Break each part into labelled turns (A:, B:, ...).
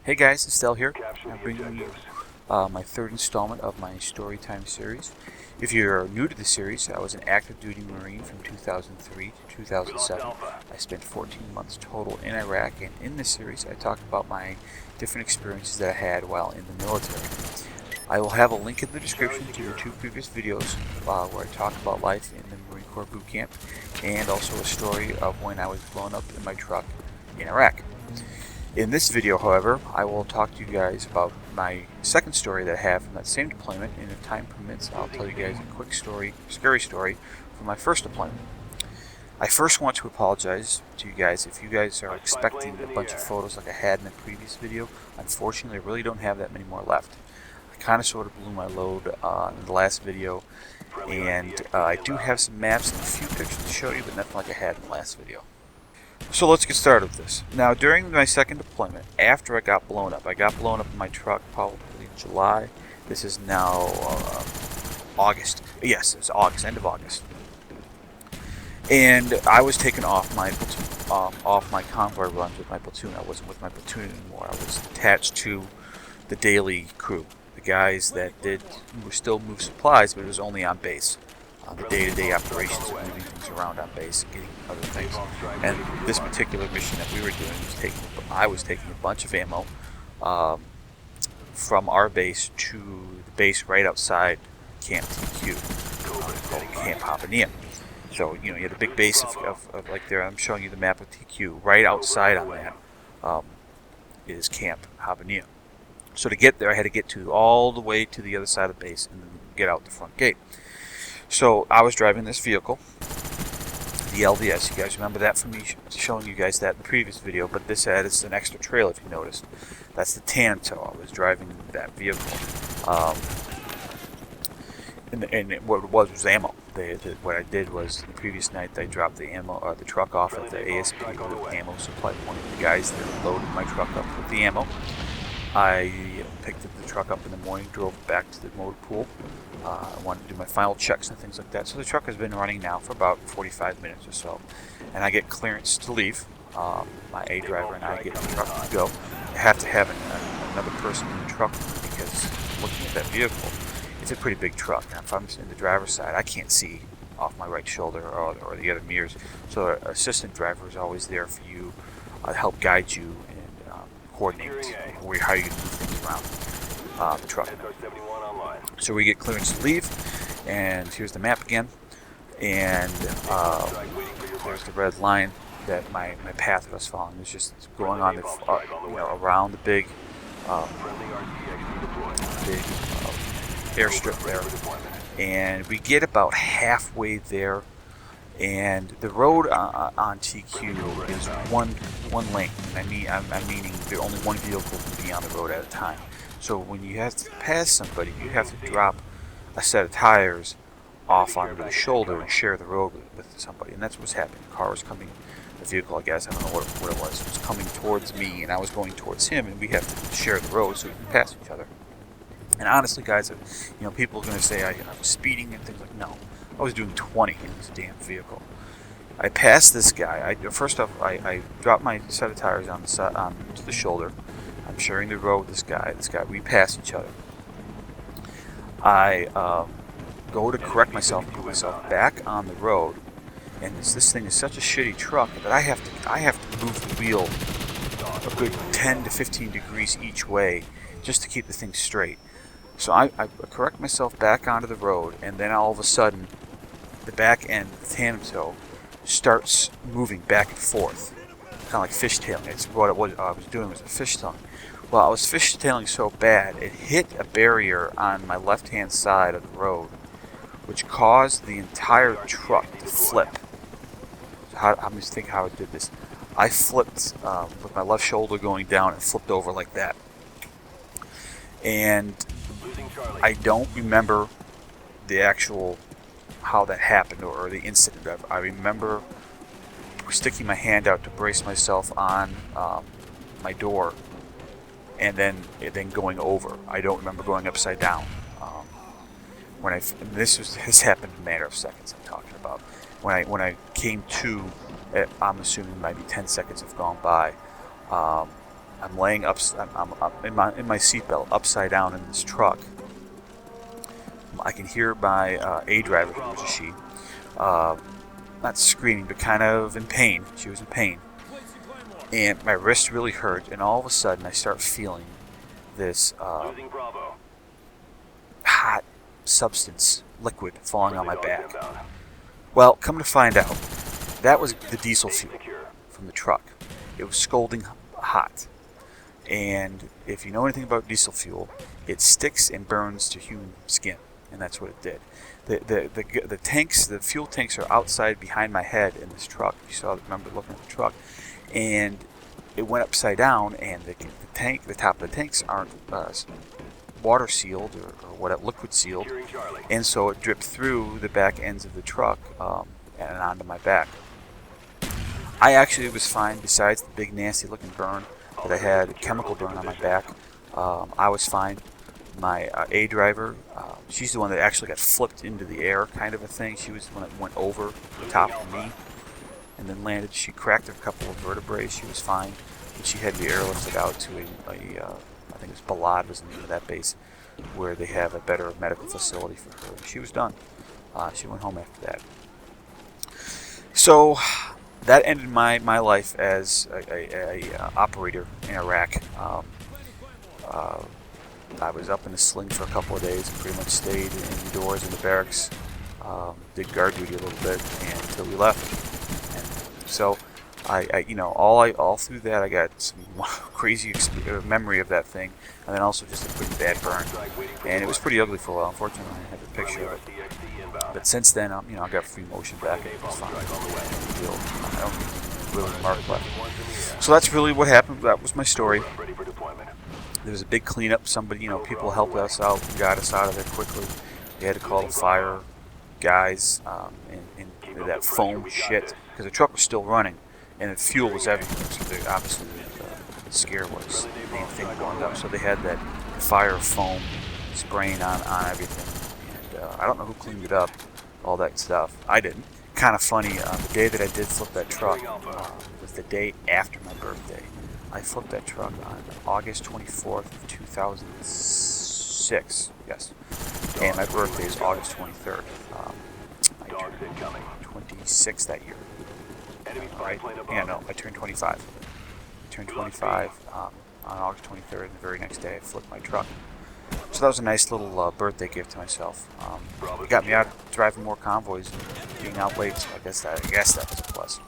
A: Hey guys, Nystel here. I'm bringing you my third installment of my Storytime series. If you're new to the series, I was an active duty Marine from 2003 to 2007. I spent 14 months total in Iraq, and in this series I talk about my different experiences that I had while in the military. I will have a link in the description to the two previous videos where I talk about life in the Marine Corps boot camp, and also a story of when I was blown up in my truck in Iraq. In this video, however, I will talk to you guys about my second story that I have from that same deployment, and if time permits, I'll tell you guys a quick story, scary story, from my first deployment. I first want to apologize to you guys if you guys are expecting a bunch of photos like I had in the previous video. Unfortunately, I really don't have that many more left. I kind of sort of blew my load in the last video, and I do have some maps and a few pictures to show you, but nothing like I had in the last video. So let's get started with this. Now, during my second deployment, after I got blown up in my truck probably in July. This is now August. Yes, it's August, end of August. And I was taken off my platoon, off my convoy runs with my platoon. I wasn't with my platoon anymore. I was attached to the daily crew, the guys that still move supplies, but it was only on base. The day-to-day operations of moving things around on base and getting other things. And this particular mission that we were doing was I was taking a bunch of ammo from our base to the base right outside Camp TQ, called Camp Havana. So, you had a big base of like there. I'm showing you the map of TQ. Right outside on that is Camp Havana. So to get there, I had to get all the way to the other side of the base and then get out the front gate. So I was driving this vehicle, the LDS. You guys remember that from me showing you guys that in the previous video, but this adds an extra trail if you noticed. That's the tandem tow. I was driving that vehicle. And what it was ammo. What I did was the previous night I dropped the ammo, the truck off at the ASP, the ammo supply point. The guys that loaded my truck up with the ammo. I picked the truck up in the morning, drove back to the motor pool. I wanted to do my final checks and things like that. So the truck has been running now for about 45 minutes or so. And I get clearance to leave. My A driver and I get the truck to go. I have to have another person in the truck because looking at that vehicle, it's a pretty big truck. And if I'm in the driver's side, I can't see off my right shoulder or the other mirrors. So an assistant driver is always there for you to help guide you and coordinate how you move things around the truck. So we get clearance to leave, and here's the map again, and there's the red line that my path that I was following was just going on around the big airstrip there, and we get about halfway there, and the road on TQ is one lane, and I'm meaning that only one vehicle can be on the road at a time. So when you have to pass somebody, you have to drop a set of tires off onto the shoulder and share the road with somebody. And that's what's happening. The car was coming, the vehicle, I guess, I don't know what it was. It was coming towards me, and I was going towards him, and we have to share the road so we can pass each other. And honestly, guys, people are going to say I was speeding and things like, no. I was doing 20 in this damn vehicle. I passed this guy. First off, I dropped my set of tires onto the shoulder. I'm sharing the road with this guy. We pass each other. I go to correct myself, put myself back on the road, and this thing is such a shitty truck that I have to move the wheel a good 10 to 15 degrees each way just to keep the thing straight. So I correct myself back onto the road, and then all of a sudden, the back end of the tandem tow starts moving back and forth, kind of like fishtailing. It's what I was doing was a fishtailing. Well, I was fishtailing so bad, it hit a barrier on my left-hand side of the road, which caused the entire truck to flip. So I'm just thinking how I did this. I flipped with my left shoulder going down and flipped over like that. And I don't remember the actual how that happened or the incident. I remember sticking my hand out to brace myself on my door, and then going over. I don't remember going upside down. This happened in a matter of seconds. I'm talking about when I came to, I'm assuming maybe 10 seconds have gone by. I'm laying up. I'm up in my seatbelt, upside down in this truck. I can hear my A driver, which is she, not screaming, but kind of in pain. She was in pain, and my wrist really hurt. And all of a sudden, I start feeling this hot substance, liquid, falling on my back. Well, come to find out, that was the diesel fuel from the truck. It was scalding hot. And if you know anything about diesel fuel, it sticks and burns to human skin, and that's what it did. The tanks, the fuel tanks, are outside behind my head in this truck. You saw, remember looking at the truck, and it went upside down, and the top of the tanks aren't water sealed or liquid sealed, and so it dripped through the back ends of the truck and onto my back. I actually was fine. Besides the big nasty looking burn that I had, a chemical burn on my back, I was fine. My A driver, she's the one that actually got flipped into the air, kind of a thing. She was the one that went over the top of me and then landed. She cracked a couple of vertebrae. She was fine, but she had to be airlifted out to I think it was Balad was the name of that base, where they have a better medical facility for her. She was done. She went home after that. So that ended my life as a operator in Iraq. I was up in a sling for a couple of days and pretty much stayed indoors in the barracks. Did guard duty a little bit until we left. And so all through that I got some crazy memory of that thing, and then also just a pretty bad burn. And it was pretty ugly for a while. Unfortunately, I have a picture of it. But since then, I got free motion back, and it was fine. I don't really remark left. So that's really what happened. That was my story. There was a big cleanup. Somebody, people helped us out and got us out of there quickly. They had to call the fire guys and that foam shit, because the truck was still running and the fuel was everywhere. So obviously the scare was the main thing going up. So they had that fire foam spraying on everything. And I don't know who cleaned it up, all that stuff. I didn't. Kind of funny, the day that I did flip that truck was the day after my birthday. I flipped that truck on August 24th of 2006, yes. And my birthday is August 23rd. I turned 26 that year. Right? Yeah, no, I turned 25. I turned 25 on August 23rd, and the very next day I flipped my truck. So that was a nice little birthday gift to myself. It got me out driving more convoys and being out late, so I guess that was a plus.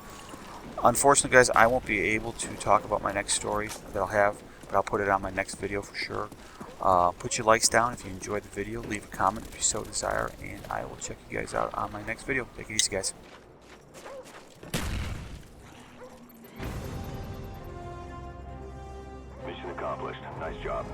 A: Unfortunately, guys, I won't be able to talk about my next story that I'll have, but I'll put it on my next video for sure. Put your likes down if you enjoyed the video. Leave a comment if you so desire, and I will check you guys out on my next video. Take it easy, guys.
B: Mission accomplished. Nice job.